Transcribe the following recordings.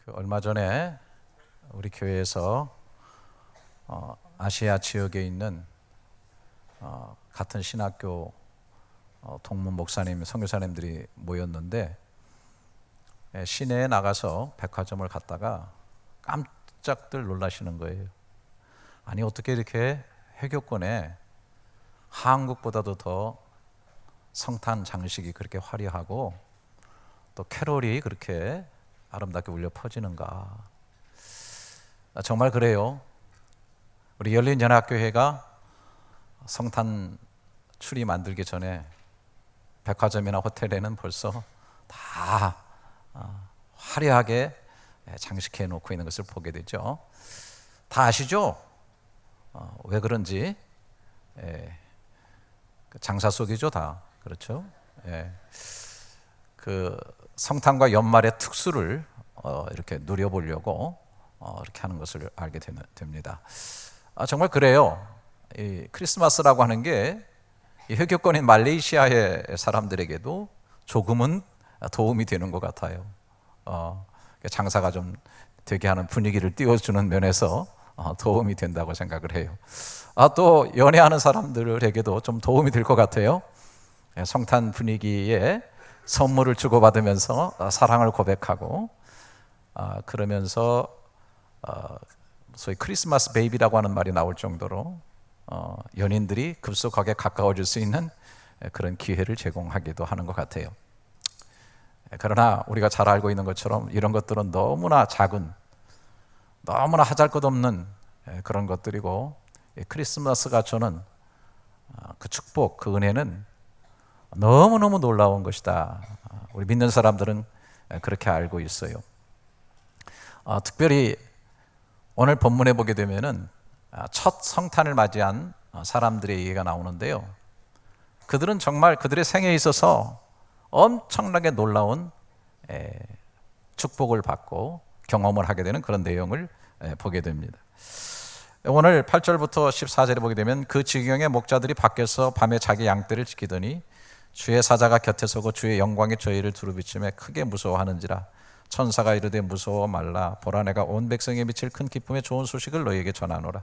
얼마 전에 우리 교회에서 아시아 지역에 있는 같은 신학교 동문 목사님, 선교사님들이 모였는데 시내에 나가서 백화점을 갔다가 깜짝들 놀라시는 거예요. 아니 어떻게 이렇게 회교권에 한국보다도 더 성탄 장식이 그렇게 화려하고 또 캐롤이 그렇게 아름답게 울려 퍼지는가. 정말 그래요. 우리 열린연합교회가 성탄 추리 만들기 전에 백화점이나 호텔에는 벌써 다 화려하게 장식해 놓고 있는 것을 보게 되죠. 다 아시죠? 왜 그런지. 장사 속이죠, 다. 그렇죠? 그 성탄과 연말의 특수를 이렇게 누려보려고 이렇게 하는 것을 알게 됩니다. 정말 그래요. 이 크리스마스라고 하는 게 이 회교권인 말레이시아의 사람들에게도 조금은 도움이 되는 것 같아요. 장사가 좀 되게 하는 분위기를 띄워주는 면에서 도움이 된다고 생각을 해요. 또 연애하는 사람들에게도 좀 도움이 될 것 같아요. 성탄 분위기에 선물을 주고받으면서 사랑을 고백하고 그러면서 소위 크리스마스 베이비라고 하는 말이 나올 정도로 연인들이 급속하게 가까워질 수 있는 그런 기회를 제공하기도 하는 것 같아요. 그러나 우리가 잘 알고 있는 것처럼 이런 것들은 너무나 작은, 너무나 하잘것없는 그런 것들이고, 크리스마스가 주는 그 축복, 그 은혜는 너무너무 놀라운 것이다. 우리 믿는 사람들은 그렇게 알고 있어요. 특별히 오늘 본문에 보게 되면은 첫 성탄을 맞이한 사람들의 얘기가 나오는데요. 그들은 정말 그들의 생애에 있어서 엄청나게 놀라운 축복을 받고 경험을 하게 되는 그런 내용을 보게 됩니다. 오늘 8절부터 14절에 보게 되면 그 지경의 목자들이 밖에서 밤에 자기 양떼를 지키더니 주의 사자가 곁에 서고 주의 영광이 저희를 두루비치며 크게 무서워하는지라. 천사가 이르되 무서워 말라. 보라 내가 온 백성에 미칠 큰 기쁨의 좋은 소식을 너희에게 전하노라.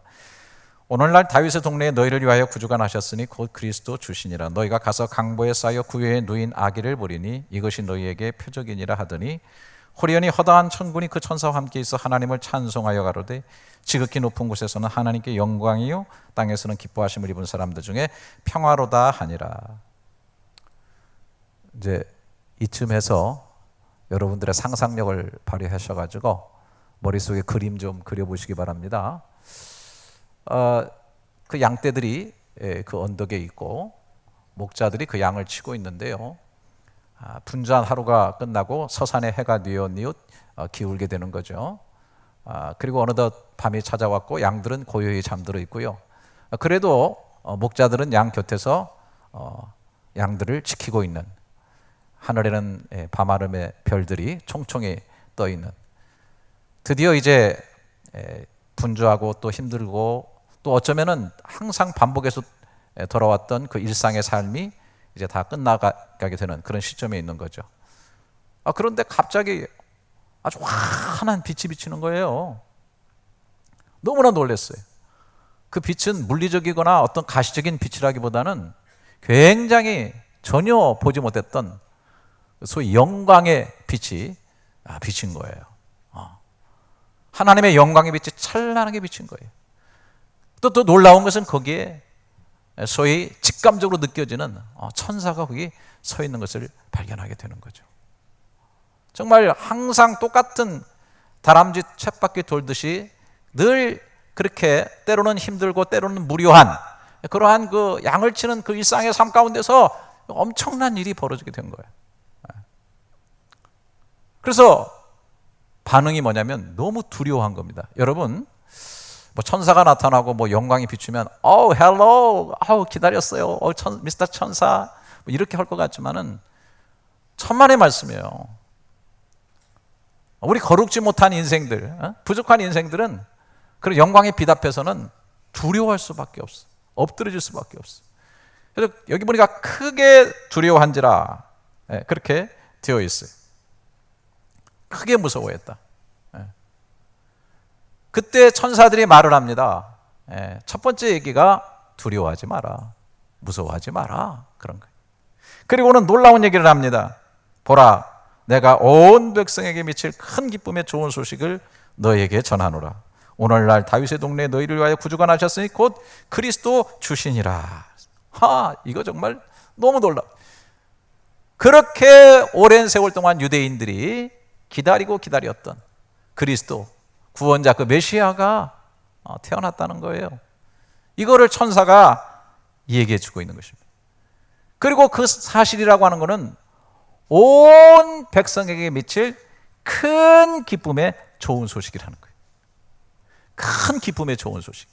오늘날 다윗의 동네에 너희를 위하여 구주가 나셨으니 곧 그리스도 주시니라. 너희가 가서 강보에 쌓여 구유에 누인 아기를 보리니 이것이 너희에게 표적이니라 하더니 호련히 허다한 천군이 그 천사와 함께 있어 하나님을 찬송하여 가로되 지극히 높은 곳에서는 하나님께 영광이요 땅에서는 기뻐하심을 입은 사람들 중에 평화로다 하니라. 이제 이쯤에서 여러분들의 상상력을 발휘하셔가지고 머릿속에 그림 좀 그려보시기 바랍니다. 그 양떼들이 그 언덕에 있고 목자들이 그 양을 치고 있는데요. 분주한 하루가 끝나고 서산에 해가 뉘엿뉘엿 기울게 되는 거죠. 그리고 어느덧 밤이 찾아왔고 양들은 고요히 잠들어 있고요. 그래도 목자들은 양 곁에서 양들을 지키고 있는, 하늘에는 밤하늘의 별들이 총총히 떠 있는, 드디어 이제 분주하고 또 힘들고 또 어쩌면은 항상 반복해서 돌아왔던 그 일상의 삶이 이제 다 끝나가게 되는 그런 시점에 있는 거죠. 그런데 갑자기 아주 환한 빛이 비치는 거예요. 너무나 놀랐어요. 그 빛은 물리적이거나 어떤 가시적인 빛이라기보다는 굉장히 전혀 보지 못했던 소위 영광의 빛이 비친 거예요. 하나님의 영광의 빛이 찬란하게 비친 거예요. 또 놀라운 것은 거기에 소위 직감적으로 느껴지는 천사가 거기 서 있는 것을 발견하게 되는 거죠. 정말 항상 똑같은 다람쥐 쳇바퀴 돌듯이 늘 그렇게 때로는 힘들고 때로는 무료한 그러한 그 양을 치는 그 일상의 삶 가운데서 엄청난 일이 벌어지게 된 거예요. 그래서 반응이 뭐냐면 너무 두려워한 겁니다. 여러분, 뭐 천사가 나타나고 뭐 영광이 비추면 헬로, 기다렸어요. 미스터 천사, 뭐 이렇게 할 것 같지만은 천만의 말씀이에요. 우리 거룩지 못한 인생들, 부족한 인생들은 그런 영광의 빛 앞에서는 두려워할 수밖에 없어. 엎드려질 수밖에 없어. 그래서 여기 보니까 크게 두려워한지라 그렇게 되어 있어요. 크게 무서워했다. 그때 천사들이 말을 합니다. 첫 번째 얘기가 두려워하지 마라, 무서워하지 마라, 그런 거예요. 그리고는 놀라운 얘기를 합니다. 보라, 내가 온 백성에게 미칠 큰 기쁨의 좋은 소식을 너에게 전하노라. 오늘날 다윗의 동네에 너희를 위하여 구주가 나셨으니 곧 그리스도 주시니라. 이거 정말 너무 놀라워. 그렇게 오랜 세월 동안 유대인들이 기다리고 기다렸던 그리스도, 구원자, 그 메시아가 태어났다는 거예요. 이거를 천사가 얘기해 주고 있는 것입니다. 그리고 그 사실이라고 하는 것은 온 백성에게 미칠 큰 기쁨의 좋은 소식이라는 거예요. 큰 기쁨의 좋은 소식.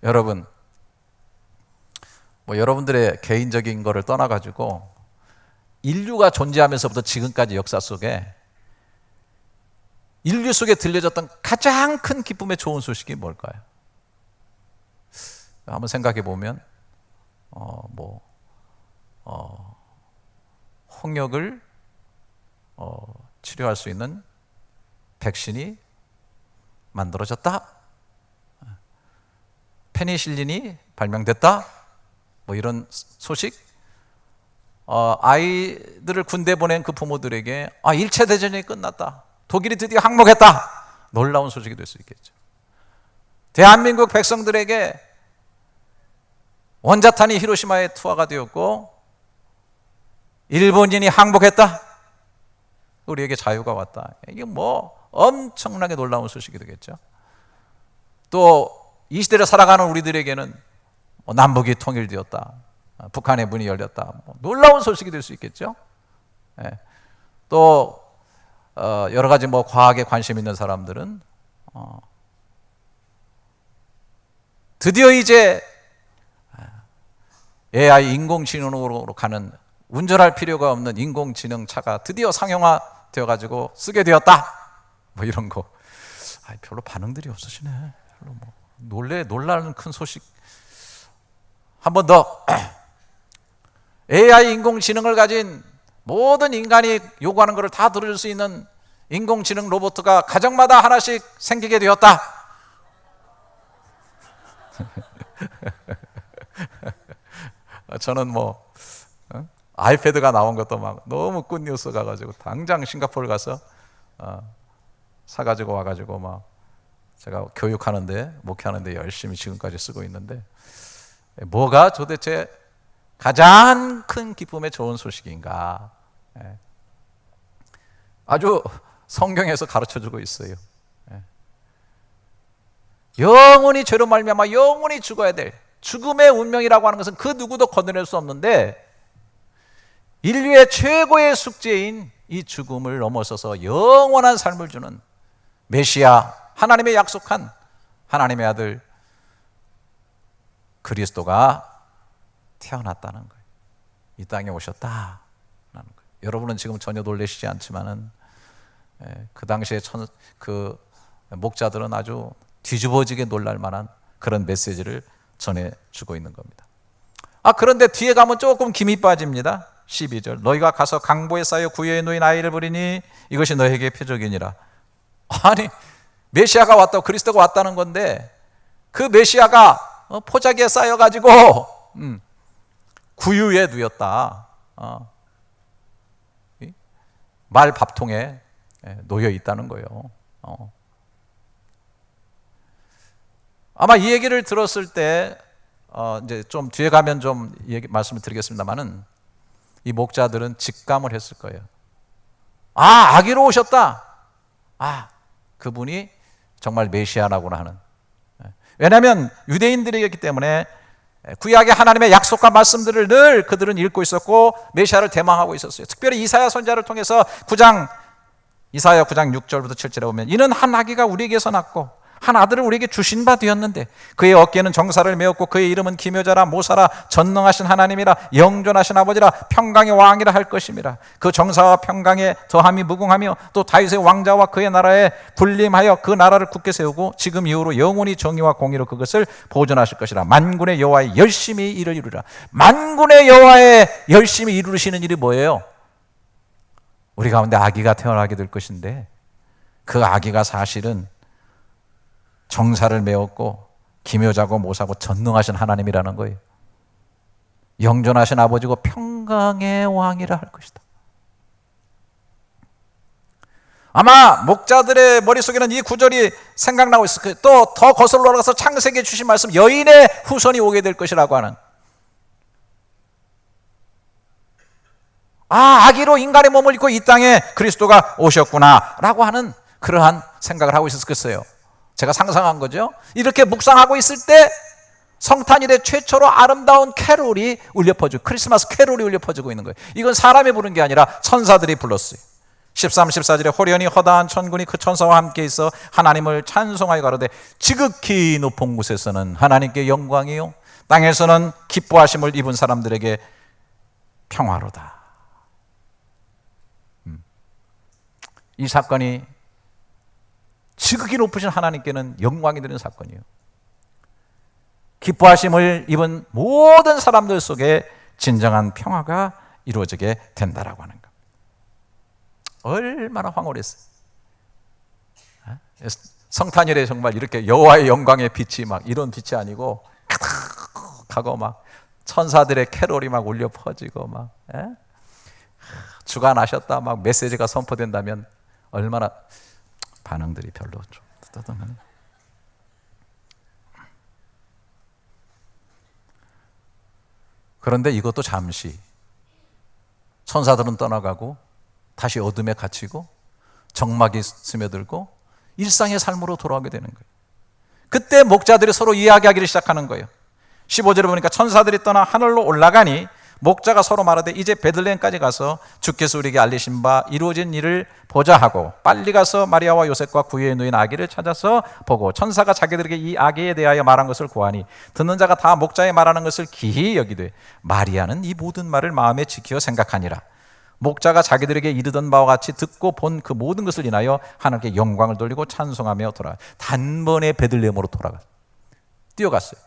여러분, 여러분들의 개인적인 거를 떠나가지고 인류가 존재하면서부터 지금까지 역사 속에 인류 속에 들려졌던 가장 큰 기쁨의 좋은 소식이 뭘까요? 한번 생각해 보면 홍역을 치료할 수 있는 백신이 만들어졌다, 페니실린이 발명됐다, 이런 소식. 아이들을 군대 보낸 그 부모들에게 1차 대전이 끝났다, 독일이 드디어 항복했다, 놀라운 소식이 될 수 있겠죠. 대한민국 백성들에게 원자탄이 히로시마에 투하가 되었고 일본인이 항복했다, 우리에게 자유가 왔다. 이게 엄청나게 놀라운 소식이 되겠죠. 또 이 시대를 살아가는 우리들에게는 남북이 통일되었다, 북한의 문이 열렸다, 놀라운 소식이 될 수 있겠죠. 또 여러 가지 과학에 관심 있는 사람들은 드디어 이제 AI 인공지능으로 가는, 운전할 필요가 없는 인공지능 차가 드디어 상용화 되어가지고 쓰게 되었다, 이런 거. 별로 반응들이 없으시네. 별로 놀라는 큰 소식. 한 번 더. AI 인공지능을 가진 모든 인간이 요구하는 것을 다 들어줄 수 있는 인공지능 로봇가 가정마다 하나씩 생기게 되었다. 저는 아이패드가 나온 것도 너무 굿뉴스 가가지고 당장 싱가포르 가서 사가지고 와가지고 제가 교육하는데, 목회하는데 열심히 지금까지 쓰고 있는데, 뭐가 도대체 가장 큰 기쁨의 좋은 소식인가? 아주 성경에서 가르쳐주고 있어요. 영원히 죄로 말미암아 영원히 죽어야 될 죽음의 운명이라고 하는 것은 그 누구도 건드릴 수 없는데, 인류의 최고의 숙제인 이 죽음을 넘어서서 영원한 삶을 주는 메시아, 하나님의 약속한 하나님의 아들 그리스도가 태어났다는 거예요. 이 땅에 오셨다라는 거예요. 여러분은 지금 전혀 놀라시지 않지만은 그 당시에 그 목자들은 아주 뒤집어지게 놀랄 만한 그런 메시지를 전해주고 있는 겁니다. 그런데 뒤에 가면 조금 김이 빠집니다. 12절, 너희가 가서 강보에 쌓여 구유에 놓인 아이를 부리니 이것이 너에게 표적이니라. 아니, 메시아가 왔다고, 그리스도가 왔다는 건데 그 메시아가 포자기에 쌓여가지고 구유에 누였다. 말 밥통에 놓여 있다는 거예요. 아마 이 얘기를 들었을 때 이제 좀 뒤에 가면 좀 말씀을 드리겠습니다만은, 이 목자들은 직감을 했을 거예요. 아기로 오셨다. 그분이 정말 메시아라고나 하는. 왜냐하면 유대인들이었기 때문에 구약의 하나님의 약속과 말씀들을 늘 그들은 읽고 있었고 메시아를 대망하고 있었어요. 특별히 이사야 선지자를 통해서 이사야 9장 6절부터 7절에 보면, 이는 한 아기가 우리에게서 낳고 한 아들을 우리에게 주신 바 되었는데 그의 어깨에는 정사를 메었고 그의 이름은 기묘자라, 모사라, 전능하신 하나님이라, 영존하신 아버지라, 평강의 왕이라 할 것임이라. 그 정사와 평강에 더함이 무궁하며 또 다윗의 왕자와 그의 나라에 군림하여 그 나라를 굳게 세우고 지금 이후로 영원히 정의와 공의로 그것을 보존하실 것이라. 만군의 여호와의 열심히 일을 이루리라. 만군의 여호와의 열심히 이루시는 일이 뭐예요? 우리 가운데 아기가 태어나게 될 것인데, 그 아기가 사실은 정사를 메웠고 기묘자고 모사고 전능하신 하나님이라는 거예요. 영존하신 아버지고 평강의 왕이라 할 것이다. 아마 목자들의 머릿속에는 이 구절이 생각나고 있을 거예요. 또 더 거슬러 올라가서 창세기에 주신 말씀, 여인의 후손이 오게 될 것이라고 하는, 아기로 인간의 몸을 입고 이 땅에 그리스도가 오셨구나 라고 하는 그러한 생각을 하고 있었겠어요. 제가 상상한 거죠. 이렇게 묵상하고 있을 때 성탄 이래 최초로 아름다운 캐롤이 울려 퍼지고, 크리스마스 캐롤이 울려 퍼지고 있는 거예요. 이건 사람이 부른 게 아니라 천사들이 불렀어요. 13, 14절에 호련히 허다한 천군이 그 천사와 함께 있어 하나님을 찬송하여 가로되 지극히 높은 곳에서는 하나님께 영광이요 땅에서는 기뻐하심을 입은 사람들에게 평화로다. 이 사건이 지극히 높으신 하나님께는 영광이 되는 사건이에요. 기뻐하심을 입은 모든 사람들 속에 진정한 평화가 이루어지게 된다라고 하는 것. 얼마나 황홀했어요. 성탄일에 정말 이렇게 여호와의 영광의 빛이 막 이런 빛이 아니고 가득하고 막 천사들의 캐롤이 막 울려 퍼지고 막 주가 나셨다 막 메시지가 선포된다면 얼마나 반응들이 별로 좀 뜨뜻하네. 그런데 이것도 잠시, 천사들은 떠나가고 다시 어둠에 갇히고 적막이 스며들고 일상의 삶으로 돌아오게 되는 거예요. 그때 목자들이 서로 이야기하기를 시작하는 거예요. 15절에 보니까 천사들이 떠나 하늘로 올라가니 목자가 서로 말하되 이제 베들레헴까지 가서 주께서 우리에게 알리신 바 이루어진 일을 보자 하고 빨리 가서 마리아와 요셉과 구유에 누인 아기를 찾아서 보고 천사가 자기들에게 이 아기에 대하여 말한 것을 고하니 듣는 자가 다 목자의 말하는 것을 기히 여기되 마리아는 이 모든 말을 마음에 지켜 생각하니라. 목자가 자기들에게 이르던 바와 같이 듣고 본 그 모든 것을 인하여 하나님께 영광을 돌리고 찬송하며 돌아가 단번에 베들레헴으로 뛰어갔어요.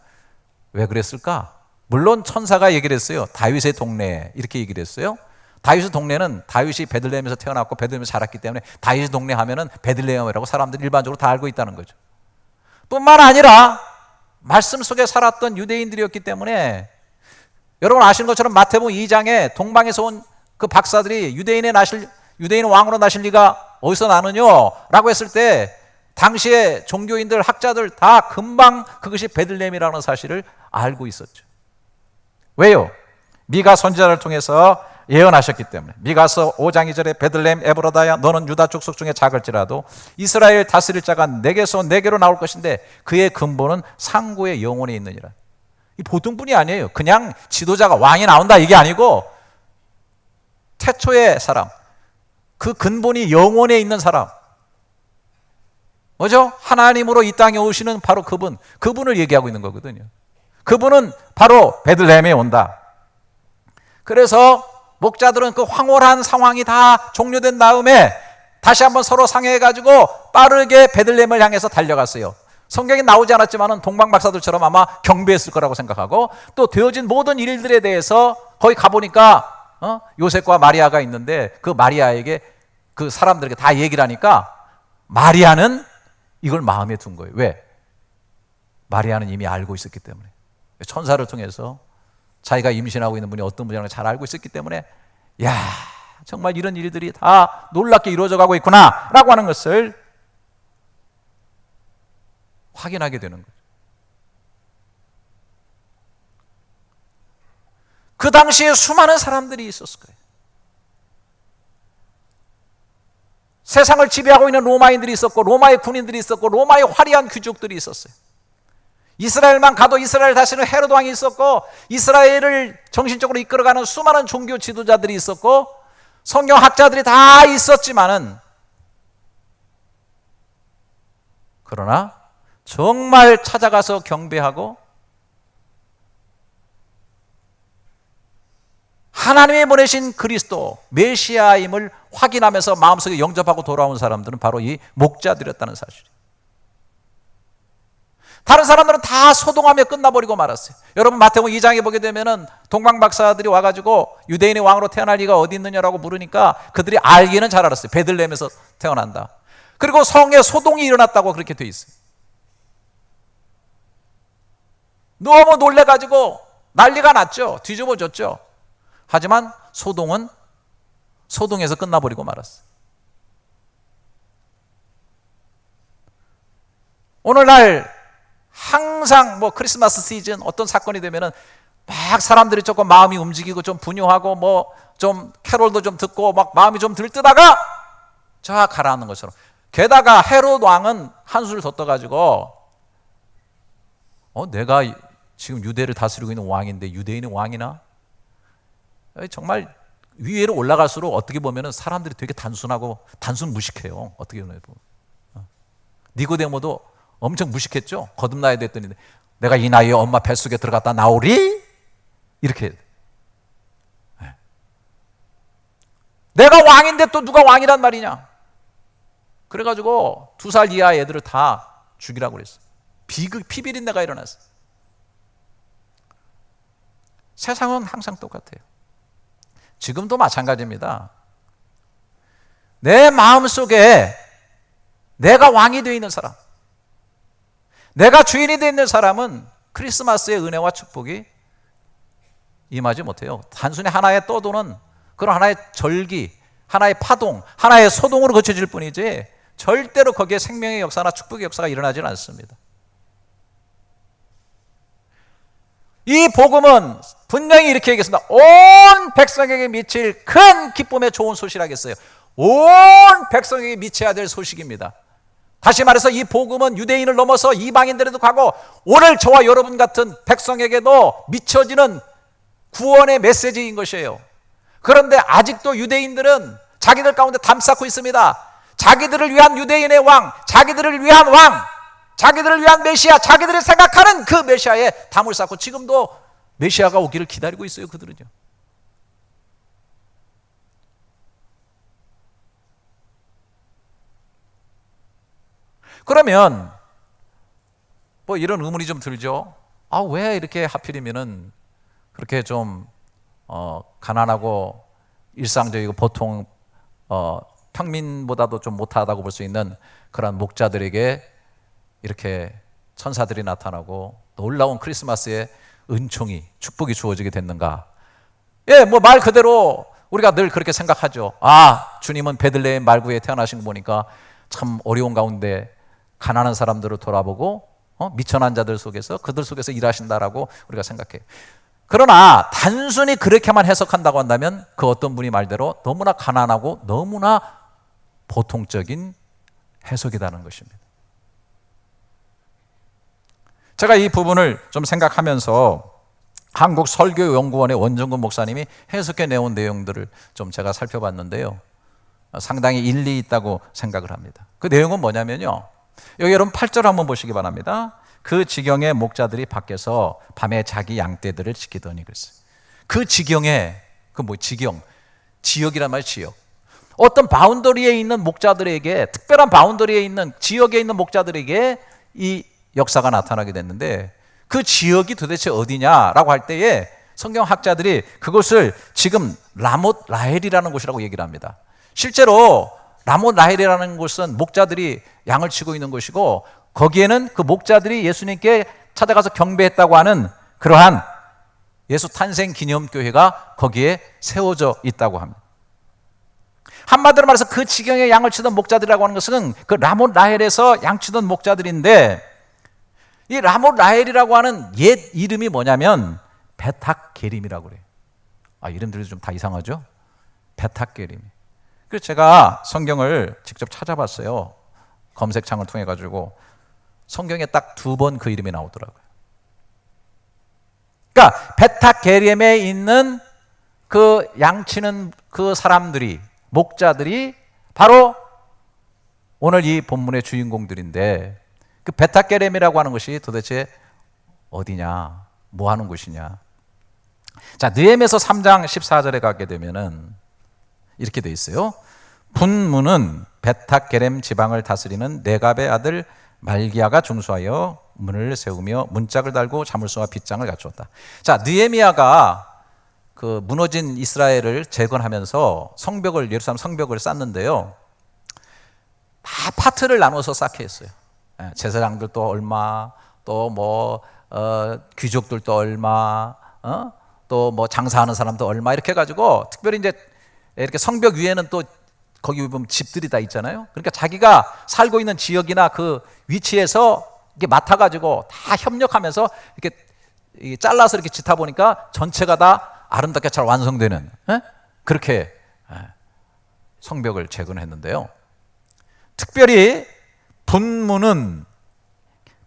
왜 그랬을까? 물론 천사가 얘기를 했어요. 다윗의 동네 이렇게 얘기를 했어요. 다윗의 동네는 다윗이 베들레헴에서 태어났고 베들레헴에서 자랐기 때문에 다윗의 동네 하면은 베들레헴이라고 사람들이 일반적으로 다 알고 있다는 거죠. 뿐만 아니라 말씀 속에 살았던 유대인들이었기 때문에 여러분 아시는 것처럼 마태복음 2장에 동방에서 온 그 박사들이 유대인 왕으로 나실 리가 어디서 나느뇨? 라고 했을 때 당시에 종교인들, 학자들 다 금방 그것이 베들레헴이라는 사실을 알고 있었죠. 왜요? 미가 선지자를 통해서 예언하셨기 때문에. 미가서 5장 2절에 베들레헴 에브라다야 너는 유다 족속 중에 작을지라도 이스라엘 다스릴 자가 내게서 내게로 나올 것인데 그의 근본은 상고의 영혼에 있느니라. 이 보통 분이 아니에요. 그냥 지도자가 왕이 나온다 이게 아니고 태초의 사람, 그 근본이 영혼에 있는 사람, 뭐죠? 하나님으로 이 땅에 오시는 바로 그분을 얘기하고 있는 거거든요. 그분은 바로 베들레헴에 온다. 그래서 목자들은 그 황홀한 상황이 다 종료된 다음에 다시 한번 서로 상의해가지고 빠르게 베들레헴을 향해서 달려갔어요. 성경에 나오지 않았지만 동방 박사들처럼 아마 경배했을 거라고 생각하고 또 되어진 모든 일들에 대해서 거기 가보니까 요셉과 마리아가 있는데 그 마리아에게 그 사람들에게 다 얘기를 하니까 마리아는 이걸 마음에 둔 거예요. 왜? 마리아는 이미 알고 있었기 때문에. 천사를 통해서 자기가 임신하고 있는 분이 어떤 분이라는 걸 잘 알고 있었기 때문에 야 정말 이런 일들이 다 놀랍게 이루어져 가고 있구나 라고 하는 것을 확인하게 되는 거죠. 그 당시에 수많은 사람들이 있었을 거예요. 세상을 지배하고 있는 로마인들이 있었고 로마의 군인들이 있었고 로마의 화려한 귀족들이 있었어요. 이스라엘만 가도 이스라엘 다스리는 헤롯 왕이 있었고 이스라엘을 정신적으로 이끌어가는 수많은 종교 지도자들이 있었고 성경학자들이 다 있었지만은 그러나 정말 찾아가서 경배하고 하나님이 보내신 그리스도 메시아임을 확인하면서 마음속에 영접하고 돌아온 사람들은 바로 이 목자들이었다는 사실이에요. 다른 사람들은 다 소동하며 끝나버리고 말았어요. 여러분 마태복음 2장에 보게 되면은 동방 박사들이 와가지고 유대인의 왕으로 태어날 리가 어디 있느냐라고 물으니까 그들이 알기는 잘 알았어요. 베들레헴에서 태어난다. 그리고 성에 소동이 일어났다고 그렇게 돼 있어요. 너무 놀래가지고 난리가 났죠. 뒤집어졌죠. 하지만 소동은 소동에서 끝나버리고 말았어. 오늘날 항상 뭐 크리스마스 시즌 어떤 사건이 되면은 막 사람들이 조금 마음이 움직이고 좀 분유하고 뭐 좀 캐롤도 좀 듣고 막 마음이 좀 들뜨다가 자 가라앉는 것처럼. 게다가 헤롯 왕은 한술 더 떠가지고 내가 지금 유대를 다스리고 있는 왕인데 유대인이 왕이나? 정말 위로 올라갈수록 어떻게 보면 사람들이 되게 단순하고 단순 무식해요. 어떻게 보면 니고데모도 엄청 무식했죠. 거듭나야 됐더니 내가 이 나이에 엄마 뱃속에 들어갔다 나오리? 이렇게 내가 왕인데 또 누가 왕이란 말이냐? 그래가지고 2살 이하 애들을 다 죽이라고 그랬어. 피비린내가 일어났어. 세상은 항상 똑같아요. 지금도 마찬가지입니다. 내 마음속에 내가 왕이 되어 있는 사람, 내가 주인이 되어 있는 사람은 크리스마스의 은혜와 축복이 임하지 못해요. 단순히 하나의 떠도는 그런 하나의 절기, 하나의 파동, 하나의 소동으로 거쳐질 뿐이지 절대로 거기에 생명의 역사나 축복의 역사가 일어나지는 않습니다. 이 복음은 분명히 이렇게 얘기했습니다. 온 백성에게 미칠 큰 기쁨의 좋은 소식이라겠어요. 온 백성에게 미쳐야 될 소식입니다. 다시 말해서 이 복음은 유대인을 넘어서 이방인들에도 가고 오늘 저와 여러분 같은 백성에게도 미쳐지는 구원의 메시지인 것이에요. 그런데 아직도 유대인들은 자기들 가운데 담쌓고 있습니다. 자기들을 위한 유대인의 왕, 자기들을 위한 왕, 자기들을 위한 메시아, 자기들이 생각하는 그 메시아에 담을 쌓고 지금도 메시아가 오기를 기다리고 있어요. 그들은요. 그러면 뭐 이런 의문이 좀 들죠. 왜 이렇게 하필이면은 그렇게 좀 가난하고 일상적이고 보통 평민보다도 좀 못하다고 볼 수 있는 그런 목자들에게 이렇게 천사들이 나타나고 놀라운 크리스마스의 은총이 축복이 주어지게 됐는가? 뭐 말 그대로 우리가 늘 그렇게 생각하죠. 주님은 베들레헴 말구에 태어나신 거 보니까 참 어려운 가운데 가난한 사람들을 돌아보고 미천한 자들 속에서 그들 속에서 일하신다라고 우리가 생각해요. 그러나 단순히 그렇게만 해석한다고 한다면 그 어떤 분이 말대로 너무나 가난하고 너무나 보통적인 해석이라는 것입니다. 제가 이 부분을 좀 생각하면서 한국설교연구원의 원정근 목사님이 해석해 내온 내용들을 좀 제가 살펴봤는데요. 상당히 일리 있다고 생각을 합니다. 그 내용은 뭐냐면요. 여기 여러분 8절 한번 보시기 바랍니다. 그 지경에 목자들이 밖에서 밤에 자기 양떼들을 지키더니 그랬어요. 그 지경에 지역이란 말이에요. 지역. 어떤 바운더리에 있는 목자들에게, 특별한 바운더리에 있는 지역에 있는 목자들에게 이 역사가 나타나게 됐는데 그 지역이 도대체 어디냐라고 할 때에 성경학자들이 그것을 지금 라못 라헬이라는 곳이라고 얘기를 합니다. 실제로 라못 라헬이라는 곳은 목자들이 양을 치고 있는 곳이고 거기에는 그 목자들이 예수님께 찾아가서 경배했다고 하는 그러한 예수 탄생 기념교회가 거기에 세워져 있다고 합니다. 한마디로 말해서 그 지경에 양을 치던 목자들이라고 하는 것은 그 라못 라헬에서 양 치던 목자들인데 이 라못 라헬이라고 하는 옛 이름이 뭐냐면 베탁게림이라고 그래요. 이름들이 좀 다 이상하죠? 베탁게림. 그래서 제가 성경을 직접 찾아봤어요. 검색창을 통해 가지고 성경에 딱 2번 그 이름이 나오더라고요. 그러니까 베탁게림에 있는 그 양치는 그 사람들이, 목자들이 바로 오늘 이 본문의 주인공들인데 그 베탁게림이라고 하는 것이 도대체 어디냐, 뭐 하는 곳이냐. 자, 느헤미야서 3장 14절에 가게 되면은 이렇게 돼 있어요. 분문은 베탁게렘 지방을 다스리는 네갑의 아들 말기야가 중수하여 문을 세우며 문짝을 달고 자물쇠와 빗장을 갖추었다. 자, 느헤미야가 그 무너진 이스라엘을 재건하면서 예루살렘 성벽을 쌓는데요. 다 파트를 나눠서 쌓게 했어요. 제사장들도 얼마, 또 뭐 귀족들도 얼마, 또 뭐 장사하는 사람도 얼마 이렇게 해가지고 특별히 이제 이렇게 성벽 위에는 또 거기 보면 집들이 다 있잖아요. 그러니까 자기가 살고 있는 지역이나 그 위치에서 이게 맡아가지고 다 협력하면서 이렇게 잘라서 이렇게 짓다 보니까 전체가 다 아름답게 잘 완성되는 그렇게 성벽을 재건했는데요. 특별히 분문은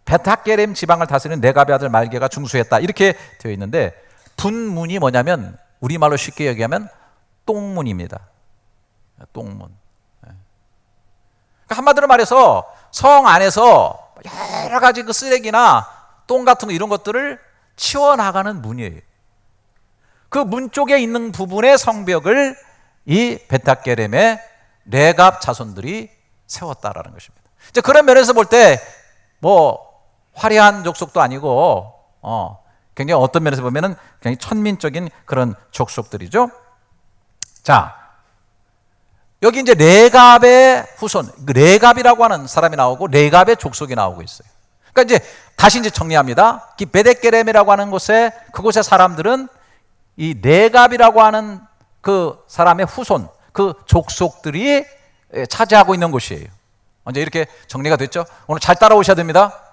베타게렘 지방을 다스리는 네갑의 아들 말게가 중수했다 이렇게 되어 있는데 분문이 뭐냐면 우리말로 쉽게 얘기하면 똥문입니다. 똥문. 그러니까 한마디로 말해서 성 안에서 여러 가지 그 쓰레기나 똥 같은 거 이런 것들을 치워나가는 문이에요. 그 문 쪽에 있는 부분의 성벽을 이 베타게렘의 네갑 자손들이 세웠다라는 것입니다. 이제 그런 면에서 볼 때 뭐 화려한 족속도 아니고 굉장히 어떤 면에서 보면은 굉장히 천민적인 그런 족속들이죠. 자, 여기 이제 레갑의 후손, 레갑이라고 하는 사람이 나오고 레갑의 족속이 나오고 있어요. 그러니까 이제 다시 이제 정리합니다. 이 베데게렘이라고 하는 곳에 그곳의 사람들은 이 레갑이라고 하는 그 사람의 후손, 그 족속들이 차지하고 있는 곳이에요. 이제 이렇게 정리가 됐죠? 오늘 잘 따라오셔야 됩니다.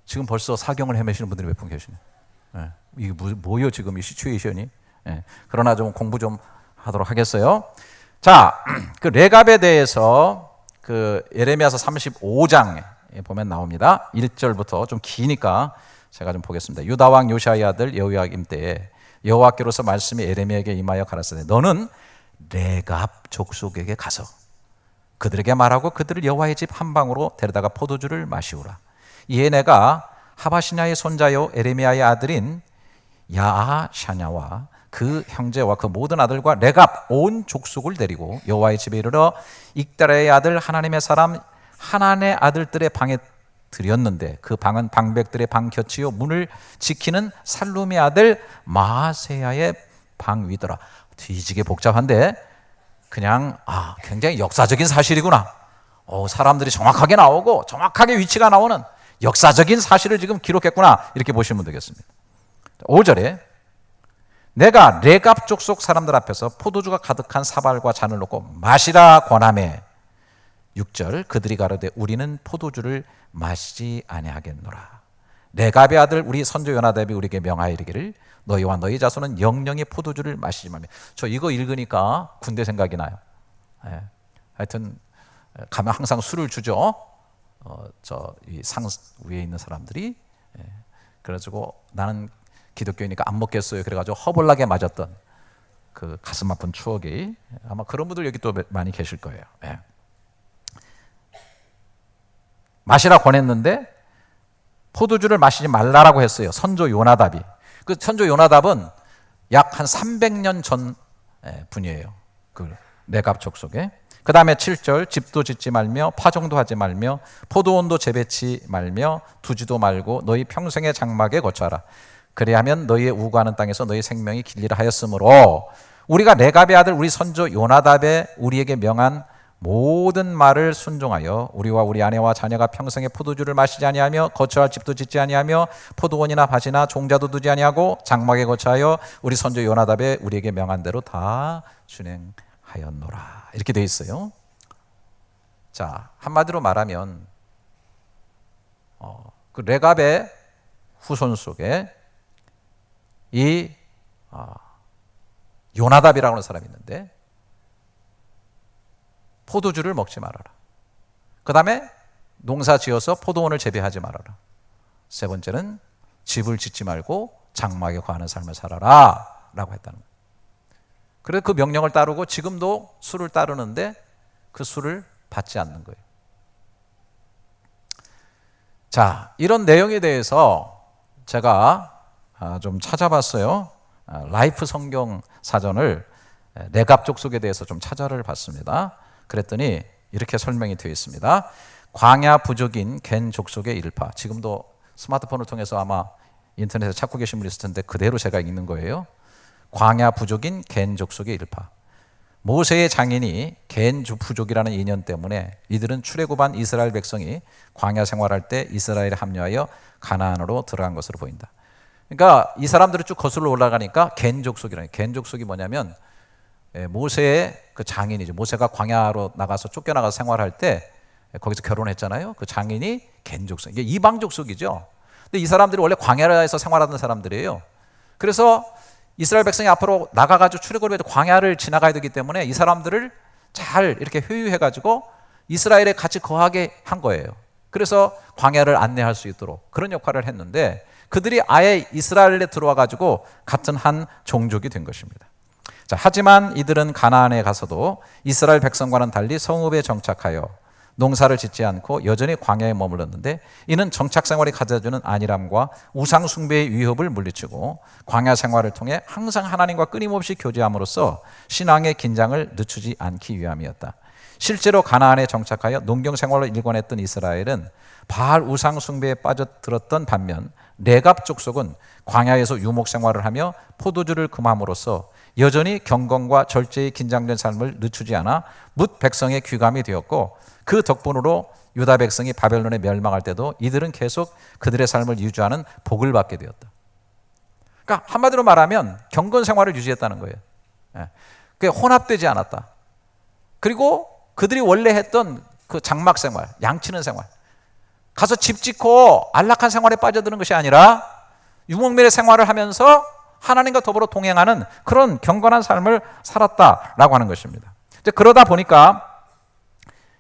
지금 벌써 사경을 헤매시는 분들이 몇 분 계시네요. 이게 뭐예요 지금 이 시츄에이션이? 그러나 좀 공부 좀 하도록 하겠어요. 자, 그 레갑에 대해서 그 예레미야서 35장에 보면 나옵니다. 1절부터 좀 기니까 제가 좀 보겠습니다. 유다 왕 요시아의 아들 여호야김 때에 여호와께로서 말씀이 예레미야에게 임하여 가라사대 너는 레갑 족속에게 가서 그들에게 말하고 그들을 여호와의 집 한 방으로 데려다가 포도주를 마시우라. 이에 내가 하바시냐의 손자요 에레미야의 아들인 야하샤냐와 그 형제와 그 모든 아들과 레갑 온 족속을 데리고 여호와의 집에 이르러 익다라의 아들 하나님의 사람 하난의 아들들의 방에 들였는데 그 방은 방백들의 방 곁이요 문을 지키는 살룸의 아들 마세야의 방 위더라. 뒤지게 복잡한데 그냥 굉장히 역사적인 사실이구나. 사람들이 정확하게 나오고 정확하게 위치가 나오는 역사적인 사실을 지금 기록했구나 이렇게 보시면 되겠습니다. 5절에 내가 레갑 족속 사람들 앞에서 포도주가 가득한 사발과 잔을 놓고 마시라 권하매 6절 그들이 가로되 우리는 포도주를 마시지 아니하겠노라. 레갑의 아들 우리 선조 요나답이 우리에게 명하여 이르기를 너희와 너희 자손은 영영의 포도주를 마시지 말며. 저 이거 읽으니까 군대 생각이 나요. 하여튼 가면 항상 술을 주죠. 저 이 상 위에 있는 사람들이. 그래가지고 나는 기독교이니까 안 먹겠어요. 그래가지고 허벌나게 맞았던 그 가슴 아픈 추억이 아마 그런 분들 여기 또 많이 계실 거예요. 마시라 권했는데 포도주를 마시지 말라라고 했어요. 선조 요나답이. 그 선조 요나답은 약 한 300년 전 분이에요. 그 레갑 족속에. 그 다음에 7절 집도 짓지 말며 파종도 하지 말며 포도원도 재배치 말며 두지도 말고 너희 평생의 장막에 거처하라. 그리하면 너희의 우구하는 땅에서 너희 생명이 길리라 하였으므로 우리가 레갑의 아들 우리 선조 요나답의 우리에게 명한 모든 말을 순종하여 우리와 우리 아내와 자녀가 평생의 포도주를 마시지 아니하며 거처할 집도 짓지 아니하며 포도원이나 밭이나 종자도 두지 아니하고 장막에 거처하여 우리 선조 요나답의 우리에게 명한 대로 다 준행하였노라. 이렇게 돼 있어요. 자, 한마디로 말하면 그 레갑의 후손 속에 이 요나답이라고 하는 사람이 있는데 포도주를 먹지 말아라. 그 다음에 농사 지어서 포도원을 재배하지 말아라. 세 번째는 집을 짓지 말고 장막에 거하는 삶을 살아라 라고 했다는 거예요. 그래서 그 명령을 따르고 지금도 술을 따르는데 그 술을 받지 않는 거예요. 자, 이런 내용에 대해서 제가 좀 찾아봤어요. 라이프 성경 사전을 레갑 족속에 대해서 좀 찾아를 봤습니다. 그랬더니 이렇게 설명이 되어 있습니다. 광야 부족인 겐 족속의 일파. 지금도 스마트폰을 통해서 아마 인터넷에 찾고 계신 분이 있을 텐데 그대로 제가 읽는 거예요. 광야 부족인 겐 족속의 일파. 모세의 장인이 겐 부족이라는 인연 때문에 이들은 출애굽한 이스라엘 백성이 광야 생활할 때 이스라엘에 합류하여 가나안으로 들어간 것으로 보인다. 그러니까 이 사람들이 쭉 거슬러 올라가니까 겐 족속이라는, 겐 족속이 뭐냐면 모세의 그 장인이죠. 모세가 광야로 나가서 쫓겨나가서 생활할 때 거기서 결혼했잖아요. 그 장인이 겐 족속, 이게 이방 족속이죠. 근데 이 사람들이 원래 광야에서 생활하던 사람들이에요. 그래서 이스라엘 백성이 앞으로 나가가지고 출애굽을 해도 광야를 지나가야 되기 때문에 이 사람들을 잘 이렇게 회유해가지고 이스라엘에 같이 거하게 한 거예요. 그래서 광야를 안내할 수 있도록 그런 역할을 했는데 그들이 아예 이스라엘에 들어와가지고 같은 한 종족이 된 것입니다. 자, 하지만 이들은 가나안에 가서도 이스라엘 백성과는 달리 성읍에 정착하여 농사를 짓지 않고 여전히 광야에 머물렀는데 이는 정착 생활이 가져주는 안일함과 우상 숭배의 위협을 물리치고 광야 생활을 통해 항상 하나님과 끊임없이 교제함으로써 신앙의 긴장을 늦추지 않기 위함이었다. 실제로 가나안에 정착하여 농경 생활을 일궈냈던 이스라엘은 바알 우상 숭배에 빠져들었던 반면 레갑 족속은 광야에서 유목 생활을 하며 포도주를 금함으로써 여전히 경건과 절제의 긴장된 삶을 늦추지 않아 뭇 백성의 귀감이 되었고 그 덕분으로 유다 백성이 바벨론에 멸망할 때도 이들은 계속 그들의 삶을 유지하는 복을 받게 되었다. 그러니까 한마디로 말하면 경건 생활을 유지했다는 거예요. 그게 혼합되지 않았다. 그리고 그들이 원래 했던 그 장막 생활, 양치는 생활, 가서 집 짓고 안락한 생활에 빠져드는 것이 아니라 유목민의 생활을 하면서 하나님과 더불어 동행하는 그런 경건한 삶을 살았다라고 하는 것입니다. 이제 그러다 보니까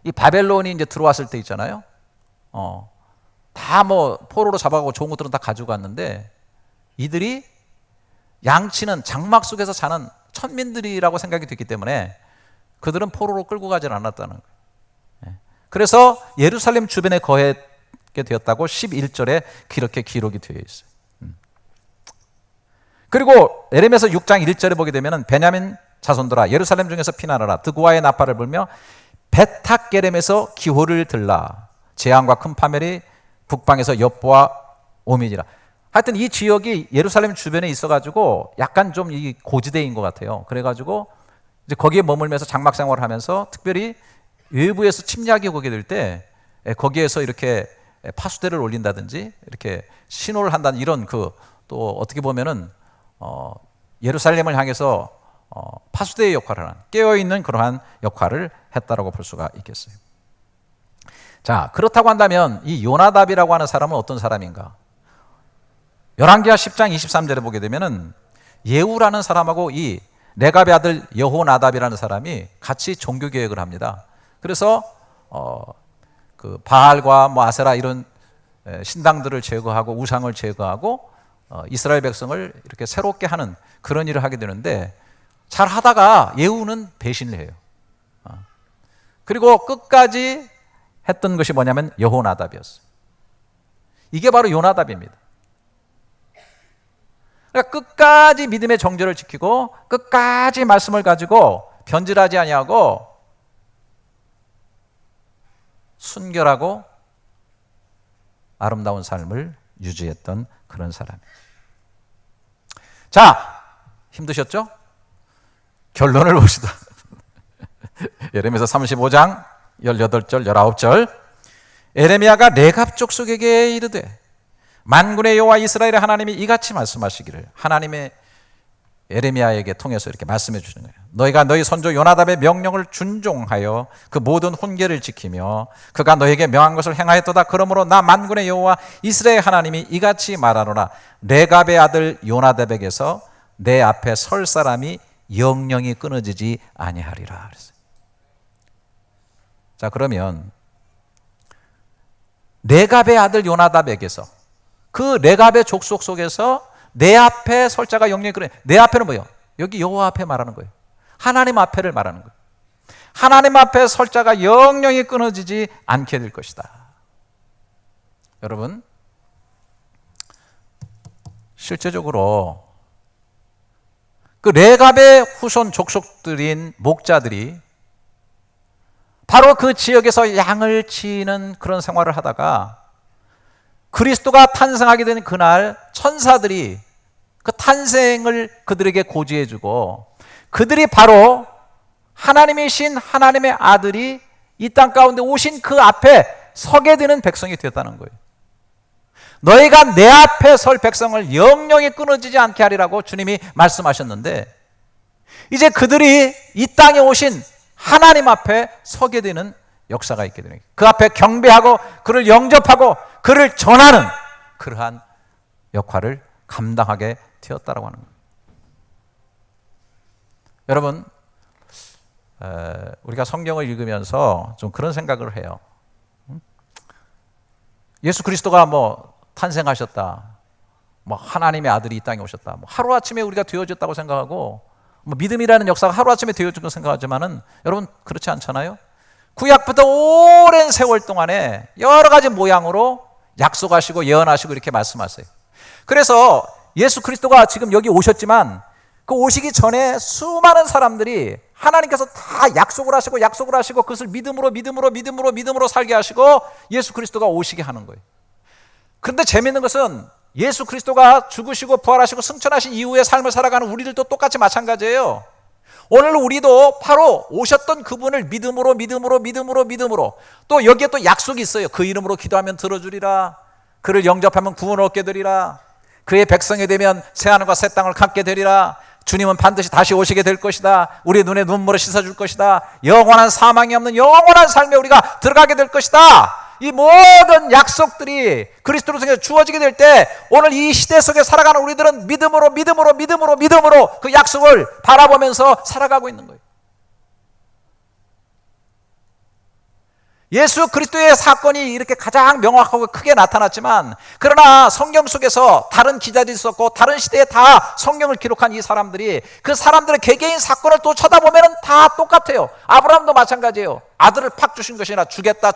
이 바벨론이 이제 들어왔을 때 있잖아요. 다 뭐 포로로 잡아가고 좋은 것들은 다 가지고 갔는데 이들이 양치는 장막 속에서 사는 천민들이라고 생각이 됐기 때문에 그들은 포로로 끌고 가지 않았다는 거예요. 그래서 예루살렘 주변에 거하게 되었다고 11절에 그렇게 기록이 되어 있어요. 그리고 예레미야서 6장 1절에 보게 되면 베냐민 자손들아 예루살렘 중에서 피난하라 드고아의 나팔을 불며 베탁게렘에서 기호를 들라 재앙과 큰 파멸이 북방에서 엿보아 오미니라. 하여튼 이 지역이 예루살렘 주변에 있어가지고 약간 좀 이 고지대인 것 같아요. 그래가지고 이제 거기에 머물면서 장막 생활을 하면서 특별히 외부에서 침략이 오게 될 때 거기에서 이렇게 파수대를 올린다든지 이렇게 신호를 한다는 이런 그 또 어떻게 보면은 예루살렘을 향해서 파수대의 역할을 하는 깨어있는 그러한 역할을 했다라고 볼 수가 있겠어요. 자, 그렇다고 한다면 이 요나답이라고 하는 사람은 어떤 사람인가? 열왕기하 10장 23절에 보게 되면은 예후라는 사람하고 이 레갑의 아들 여호나답이라는 사람이 같이 종교 개혁을 합니다. 그래서 그 바알과 뭐 아세라 이런 신당들을 제거하고 우상을 제거하고 이스라엘 백성을 이렇게 새롭게 하는 그런 일을 하게 되는데 잘 하다가 예후는 배신을 해요. 그리고 끝까지 했던 것이 뭐냐면 여호나답이었어요. 이게 바로 요나답입니다. 그러니까 끝까지 믿음의 정절을 지키고 끝까지 말씀을 가지고 변질하지 아니하고 순결하고 아름다운 삶을 유지했던 그런 사람이에요. 자, 힘드셨죠? 결론을 봅시다. 예레미야서 35장 18절 19절 에레미야가 레갑 족속에게 이르되 만군의 여호와 이스라엘의 하나님이 이같이 말씀하시기를 하나님의 에레미야에게 통해서 이렇게 말씀해 주시는 거예요. 너희가 너희 선조 요나답의 명령을 준종하여 그 모든 훈계를 지키며 그가 너에게 명한 것을 행하였도다. 그러므로 나 만군의 여호와 이스라엘 하나님이 이같이 말하노라. 레갑의 아들 요나답에게서 내 앞에 설 사람이 영영이 끊어지지 아니하리라 그랬어요. 자, 그러면 레갑의 아들 요나답에게서 그 레갑의 족속 속에서 내 앞에 설 자가 영영이 끊어지지. 내 앞에는 뭐예요? 여기 여호와 앞에 말하는 거예요. 하나님 앞에를 말하는 거예요. 하나님 앞에 설 자가 영영이 끊어지지 않게 될 것이다. 여러분, 실제적으로 그 레갑의 후손 족속들인 목자들이 바로 그 지역에서 양을 치는 그런 생활을 하다가 그리스도가 탄생하게 된 그날 천사들이 그 탄생을 그들에게 고지해주고 그들이 바로 하나님이신 하나님의 아들이 이 땅 가운데 오신 그 앞에 서게 되는 백성이 되었다는 거예요. 너희가 내 앞에 설 백성을 영영이 끊어지지 않게 하리라고 주님이 말씀하셨는데, 이제 그들이 이 땅에 오신 하나님 앞에 서게 되는 역사가 있게 되는 거예요. 그 앞에 경배하고 그를 영접하고 그를 전하는 그러한 역할을 감당하게 되었다라고 하는 거예요. 여러분, 우리가 성경을 읽으면서 좀 그런 생각을 해요. 예수 그리스도가 뭐 탄생하셨다, 뭐 하나님의 아들이 이 땅에 오셨다, 뭐 하루아침에 우리가 되어졌다고 생각하고, 뭐 믿음이라는 역사가 하루아침에 되어진 거 생각하지만은 여러분 그렇지 않잖아요. 구약부터 오랜 세월 동안에 여러 가지 모양으로 약속하시고 예언하시고 이렇게 말씀하세요. 그래서 예수 그리스도가 지금 여기 오셨지만 그 오시기 전에 수많은 사람들이 하나님께서 다 약속을 하시고 그것을 믿음으로 살게 하시고 예수 그리스도가 오시게 하는 거예요. 그런데 재미있는 것은 예수 그리스도가 죽으시고 부활하시고 승천하신 이후의 삶을 살아가는 우리들도 똑같이 마찬가지예요. 오늘 우리도 바로 오셨던 그분을 믿음으로 또 여기에 또 약속이 있어요. 그 이름으로 기도하면 들어주리라, 그를 영접하면 구원을 얻게 되리라, 그의 백성이 되면 새하늘과 새 땅을 갖게 되리라, 주님은 반드시 다시 오시게 될 것이다, 우리의 눈에 눈물을 씻어줄 것이다, 영원한 사망이 없는 영원한 삶에 우리가 들어가게 될 것이다. 이 모든 약속들이 그리스도로 통해 주어지게 될 때 오늘 이 시대 속에 살아가는 우리들은 믿음으로 그 약속을 바라보면서 살아가고 있는 거예요. 예수 그리스도의 사건이 이렇게 가장 명확하고 크게 나타났지만, 그러나 성경 속에서 다른 기자들이 있었고 다른 시대에 다 성경을 기록한 이 사람들이 그 사람들의 개개인 사건을 또 쳐다보면 다 똑같아요. 아브라함도 마찬가지예요. 아들을 팍 주신 것이 아니라 주겠다.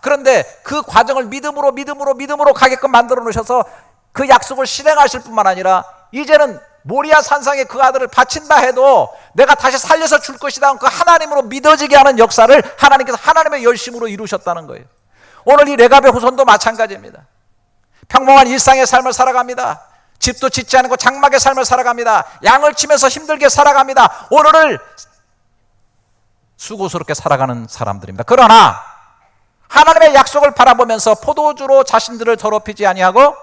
그런데 그 과정을 믿음으로 가게끔 만들어 놓으셔서 그 약속을 실행하실 뿐만 아니라 이제는 모리아 산상에 그 아들을 바친다 해도 내가 다시 살려서 줄 것이다, 그 하나님으로 믿어지게 하는 역사를 하나님께서 하나님의 열심으로 이루셨다는 거예요. 오늘 이 레갑의 후손도 마찬가지입니다. 평범한 일상의 삶을 살아갑니다. 집도 짓지 않고 장막의 삶을 살아갑니다. 양을 치면서 힘들게 살아갑니다. 오늘을 수고스럽게 살아가는 사람들입니다. 그러나 하나님의 약속을 바라보면서 포도주로 자신들을 더럽히지 아니하고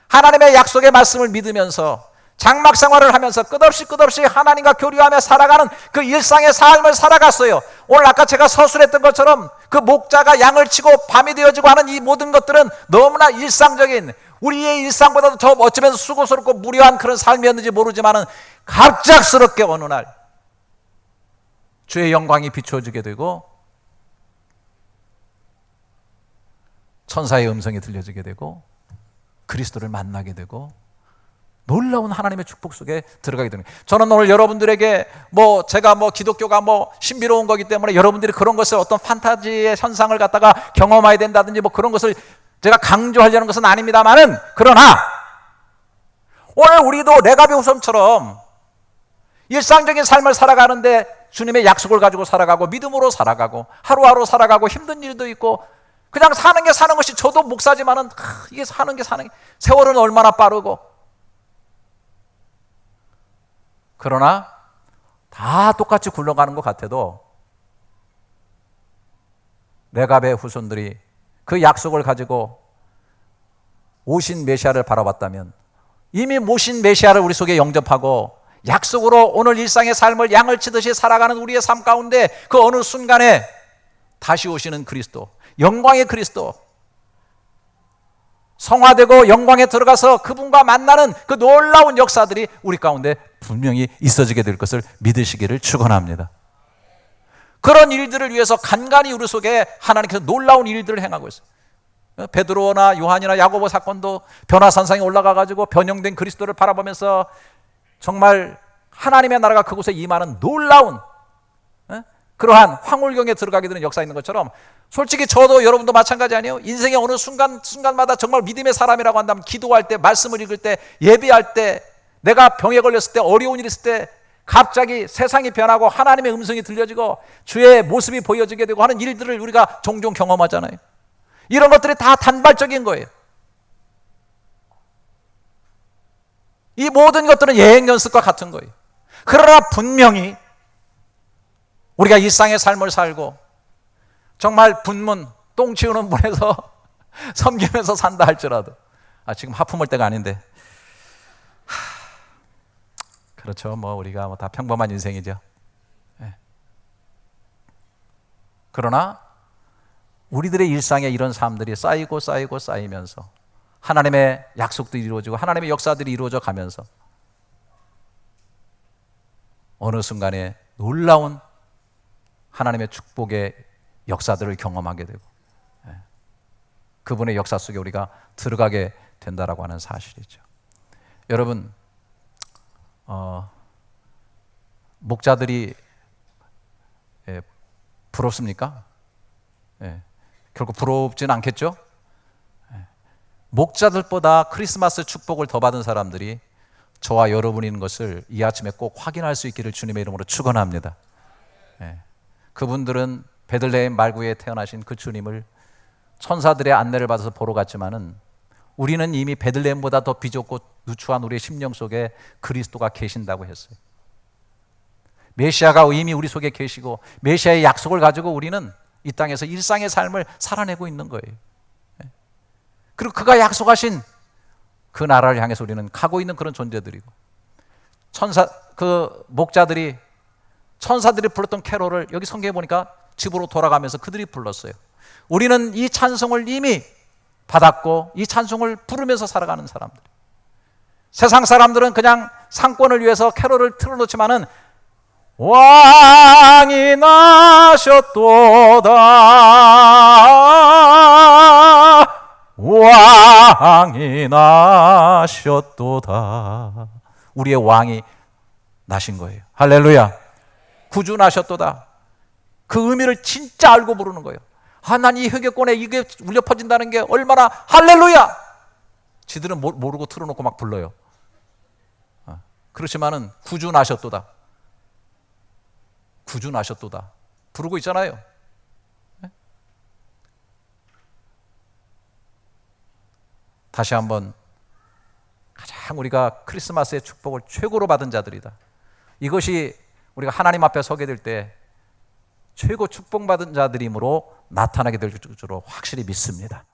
하나님의 약속의 말씀을 믿으면서 장막 생활을 하면서 끝없이 하나님과 교류하며 살아가는 그 일상의 삶을 살아갔어요. 오늘 아까 제가 서술했던 것처럼 그 목자가 양을 치고 밤이 되어지고 하는 이 모든 것들은 너무나 일상적인, 우리의 일상보다도 더 어쩌면 수고스럽고 무료한 그런 삶이었는지 모르지만은 갑작스럽게 어느 날 주의 영광이 비추어지게 되고 천사의 음성이 들려지게 되고 그리스도를 만나게 되고 놀라운 하나님의 축복 속에 들어가게 되는 거예요. 저는 오늘 여러분들에게 제가 기독교가 신비로운 거기 때문에 여러분들이 그런 것을 어떤 판타지의 현상을 갖다가 경험해야 된다든지 그런 것을 제가 강조하려는 것은 아닙니다만은, 그러나 오늘 우리도 레갑의 후손처럼 일상적인 삶을 살아가는데 주님의 약속을 가지고 살아가고 믿음으로 살아가고 하루하루 살아가고 힘든 일도 있고 그냥 사는 것이, 저도 목사지만은 이게 사는 게 세월은 얼마나 빠르고, 그러나 다 똑같이 굴러가는 것 같아도 레갑의 후손들이 그 약속을 가지고 오신 메시아를 바라봤다면, 이미 모신 메시아를 우리 속에 영접하고 약속으로 오늘 일상의 삶을 양을 치듯이 살아가는 우리의 삶 가운데 그 어느 순간에 다시 오시는 그리스도, 영광의 그리스도, 성화되고 영광에 들어가서 그분과 만나는 그 놀라운 역사들이 우리 가운데 분명히 있어지게 될 것을 믿으시기를 축원합니다. 그런 일들을 위해서 간간히 우리 속에 하나님께서 놀라운 일들을 행하고 있어요. 베드로나 요한이나 야고보 사건도 변화산상에 올라가가지고 변형된 그리스도를 바라보면서 정말 하나님의 나라가 그곳에 임하는 놀라운 그러한 황홀경에 들어가게 되는 역사 있는 것처럼, 솔직히 저도 여러분도 마찬가지 아니에요? 인생의 어느 순간마다 정말 믿음의 사람이라고 한다면 기도할 때, 말씀을 읽을 때, 예배할 때, 내가 병에 걸렸을 때, 어려운 일이 있을 때 갑자기 세상이 변하고 하나님의 음성이 들려지고 주의 모습이 보여지게 되고 하는 일들을 우리가 종종 경험하잖아요. 이런 것들이 다 단발적인 거예요. 이 모든 것들은 예행 연습과 같은 거예요. 그러나 분명히 우리가 일상의 삶을 살고 정말 분문, 똥 치우는 분에서 섬기면서 산다 할지라도, 지금 하품할 때가 아닌데, 그렇죠. 우리가 다 평범한 인생이죠. 네. 그러나 우리들의 일상에 이런 삶들이 쌓이고 쌓이고 쌓이면서 하나님의 약속들이 이루어지고 하나님의 역사들이 이루어져 가면서 어느 순간에 놀라운 하나님의 축복의 역사들을 경험하게 되고 그분의 역사 속에 우리가 들어가게 된다라고 하는 사실이죠. 여러분, 목자들이 부럽습니까? 결국 부럽지는 않겠죠? 목자들보다 크리스마스 축복을 더 받은 사람들이 저와 여러분인 것을 이 아침에 꼭 확인할 수 있기를 주님의 이름으로 축원합니다. 그분들은 베들레헴 말구에 태어나신 그 주님을 천사들의 안내를 받아서 보러 갔지만은 우리는 이미 베들레헴보다 더 비좁고 누추한 우리의 심령 속에 그리스도가 계신다고 했어요. 메시아가 이미 우리 속에 계시고 메시아의 약속을 가지고 우리는 이 땅에서 일상의 삶을 살아내고 있는 거예요. 그리고 그가 약속하신 그 나라를 향해서 우리는 가고 있는 그런 존재들이고, 목자들이 천사들이 불렀던 캐롤을 여기 성경에 보니까 집으로 돌아가면서 그들이 불렀어요. 우리는 이 찬송을 이미 받았고 이 찬송을 부르면서 살아가는 사람들. 세상 사람들은 그냥 상권을 위해서 캐롤을 틀어놓지만은 왕이 나셨도다, 왕이 나셨도다. 우리의 왕이 나신 거예요. 할렐루야. 구주 나셨도다. 그 의미를 진짜 알고 부르는 거예요. 난 이 흑역권에 이게 울려 퍼진다는 게 얼마나 할렐루야. 지들은 모르고 틀어놓고 막 불러요. 그렇지만은 구주 나셨도다, 구주 나셨도다 부르고 있잖아요. 다시 한번 가장 우리가 크리스마스의 축복을 최고로 받은 자들이다. 이것이 우리가 하나님 앞에 서게 될 때 최고 축복받은 자들이므로 나타나게 될 줄로 확실히 믿습니다.